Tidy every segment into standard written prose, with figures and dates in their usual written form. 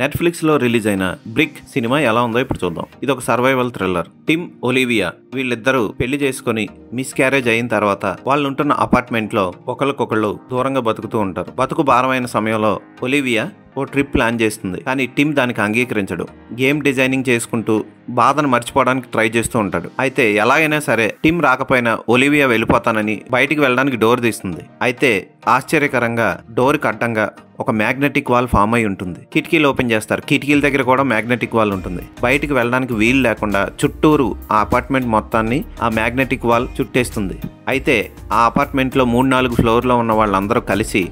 Netflix లో release అయిన brick cinema ఎలా ఉందో ఇప్పుడు చూద్దాం. ఇది ఒక సర్వైవల్ థ్రిల్లర్. టిమ్, ఒలివియా వీళ్ళిద్దరూ పెళ్లి చేసుకుని మిస్ క్యారేజ్ అయిన తర్వాత వాళ్ళు ఉంటున్న అపార్ట్మెంట్ లో ఒకళ్ళకొకళ్ళు దూరంగా బతుకుతూ ఉంటారు. బతుకు భారమైన సమయంలో ఒలివియా ఓ ట్రిప్ ప్లాన్ చేస్తుంది. కానీ టిమ్ దానికి అంగీకరించడు. గేమ్ డిజైనింగ్ చేసుకుంటూ బాధను మర్చిపోవడానికి ట్రై చేస్తూ ఉంటాడు. అయితే ఎలాగైనా సరే టిమ్ రాకపోయినా ఒలివియా వెళ్ళిపోతానని బయటికి వెళ్ళడానికి డోర్ తీస్తుంది. అయితే ఆశ్చర్యకరంగా డోర్ అడ్డంగా ఒక మ్యాగ్నెటిక్ వాల్ ఫామ్ అయి ఉంటుంది. కిటికీలు ఓపెన్ చేస్తారు. కిటికీల దగ్గర కూడా మ్యాగ్నెటిక్ వాల్ ఉంటుంది. బయటికి వెళ్ళడానికి వీలు లేకుండా చుట్టూరు ఆ అపార్ట్మెంట్ మొత్తాన్ని ఆ మ్యాగ్నెటిక్ వాల్ చుట్టేస్తుంది. అయితే ఆ అపార్ట్మెంట్ లో 3-4 ఫ్లోర్లో ఉన్న వాళ్ళందరూ కలిసి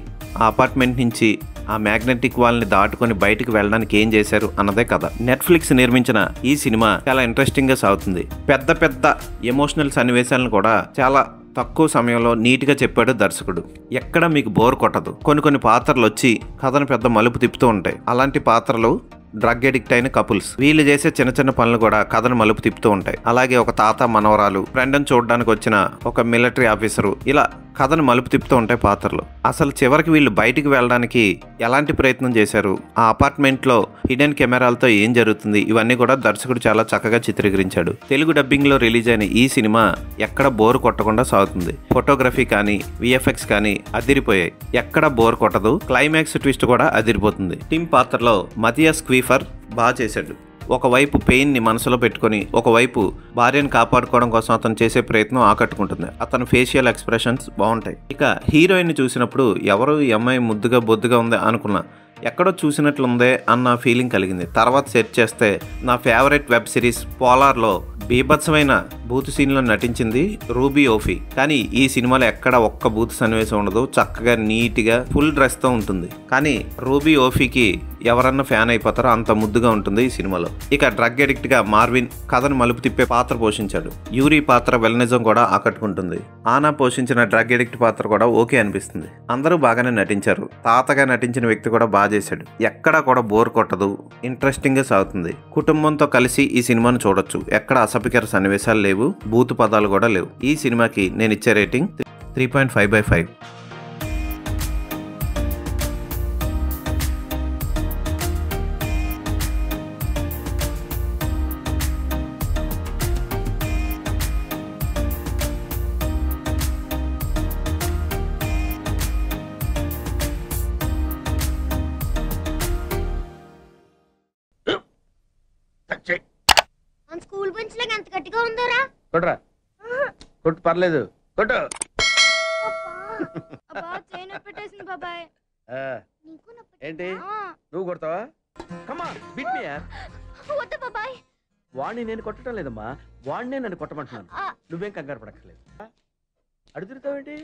ఆ అపార్ట్మెంట్ నుంచి ఆ మ్యాగ్నెటిక్ వాల్ ని దాటుకొని బయటికి వెళ్ళడానికి ఏం చేశారు అన్నదే కథ. నెట్ఫ్లిక్స్ నిర్మించిన ఈ సినిమా చాలా ఇంట్రెస్టింగ్ గా సాగుతుంది. పెద్ద పెద్ద ఎమోషనల్ సన్నివేశాలను కూడా చాలా తక్కువ సమయంలో నీట్గా చెప్పాడు దర్శకుడు. ఎక్కడ మీకు బోర్ కొట్టదు. కొన్ని పాత్రలు వచ్చి కథను పెద్ద మలుపు తిప్పుతూ ఉంటాయి. అలాంటి పాత్రలు డ్రగ్ ఎడిక్ట్ అయిన కపుల్స్. వీళ్ళు చేసే చిన్న చిన్న పనులు కూడా కథను మలుపు తిప్పుతూ ఉంటాయి. అలాగే ఒక తాత మనవరాలు, ఫ్రెండ్ని చూడడానికి వచ్చిన ఒక మిలిటరీ ఆఫీసరు, ఇలా కథను మలుపు తిప్పుతూ ఉంటాయి పాత్రలు. అసలు చివరికి వీళ్ళు బయటికి వెళ్ళడానికి ఎలాంటి ప్రయత్నం చేశారు, ఆ అపార్ట్మెంట్ లో హిడెన్ కెమెరాలతో ఏం జరుగుతుంది, ఇవన్నీ కూడా దర్శకుడు చాలా చక్కగా చిత్రీకరించాడు. తెలుగు డబ్బింగ్ లో రిలీజ్ అయిన ఈ సినిమా ఎక్కడ బోర్ కొట్టకుండా సాగుతుంది. ఫోటోగ్రఫీ కానీ విఎఫ్ఎక్స్ కానీ అదిరిపోయాయి. ఎక్కడ బోర్ కొట్టదు. క్లైమాక్స్ ట్విస్ట్ కూడా అదిరిపోతుంది. టిమ్ పాత్రలో మతియాస్ క్వీఫర్ బాగా చేశాడు. ఒకవైపు పెయిన్ ని మనసులో పెట్టుకుని ఒకవైపు భార్యను కాపాడుకోవడం కోసం అతను చేసే ప్రయత్నం ఆకట్టుకుంటుంది. అతని ఫేషియల్ ఎక్స్ప్రెషన్స్ బాగుంటాయి. ఇక హీరోయిన్ ని చూసినప్పుడు ఎవరు ఈ అమ్మాయి ముద్దుగా బొద్దుగా ఉంది అనుకున్నా, ఎక్కడో చూసినట్లుందే అన్న ఫీలింగ్ కలిగింది. తర్వాత సెర్చ్ చేస్తే నా ఫేవరెట్ వెబ్ సిరీస్ పోలార్లో బీభత్సమైన బూత్ సీన్లో నటించింది రూబీ ఓఫీ. కానీ ఈ సినిమాలో ఎక్కడ ఒక్క బూత్ సన్నివేశం ఉండదు. చక్కగా నీట్గా ఫుల్ డ్రెస్తో ఉంటుంది. కానీ రూబీ ఓఫీకి ఎవరన్నా ఫ్యాన్ అయిపోతారో అంత ముద్దుగా ఉంటుంది ఈ సినిమాలో. ఇక డ్రగ్ ఎడిక్ట్ గా మార్విన్ కథను మలుపు తిప్పే పాత్ర పోషించాడు. యూరి పాత్ర వెల్నిజం కూడా ఆకట్టుకుంటుంది. ఆనా పోషించిన డ్రగ్ ఎడిక్ట్ పాత్ర కూడా ఓకే అనిపిస్తుంది. అందరూ బాగానే నటించారు. తాతగా నటించిన వ్యక్తి కూడా బాగా చేశాడు. ఎక్కడా కూడా బోర్ కొట్టదు. ఇంట్రెస్టింగ్ గా సాగుతుంది. కుటుంబంతో కలిసి ఈ సినిమాను చూడొచ్చు. ఎక్కడ అసభ్యకర సన్నివేశాలు లేవు. బూతు పదాలు కూడా లేవు. ఈ సినిమాకి నేను ఇచ్చే రేటింగ్ 3.5/5. స్కూల్ బెంచ్ లాగా ఎంత గట్టిగా ఉందోరా. కొట్రా, కొట్టు, పర్లేదు, కొట్టు. పెట్టేసింది బాబాయ్. ఏంటి నువ్వు కొడతావా? కమా బిట్ మీ యార్. వద్దు బాబాయ్. వాడిని నేను కొట్టడం లేదమ్మా, వాడినే నన్ను కొట్టమంటున్నాను. నువ్వేం కంగారు పడక్కర్లేదు. అడుగుతావేంటి?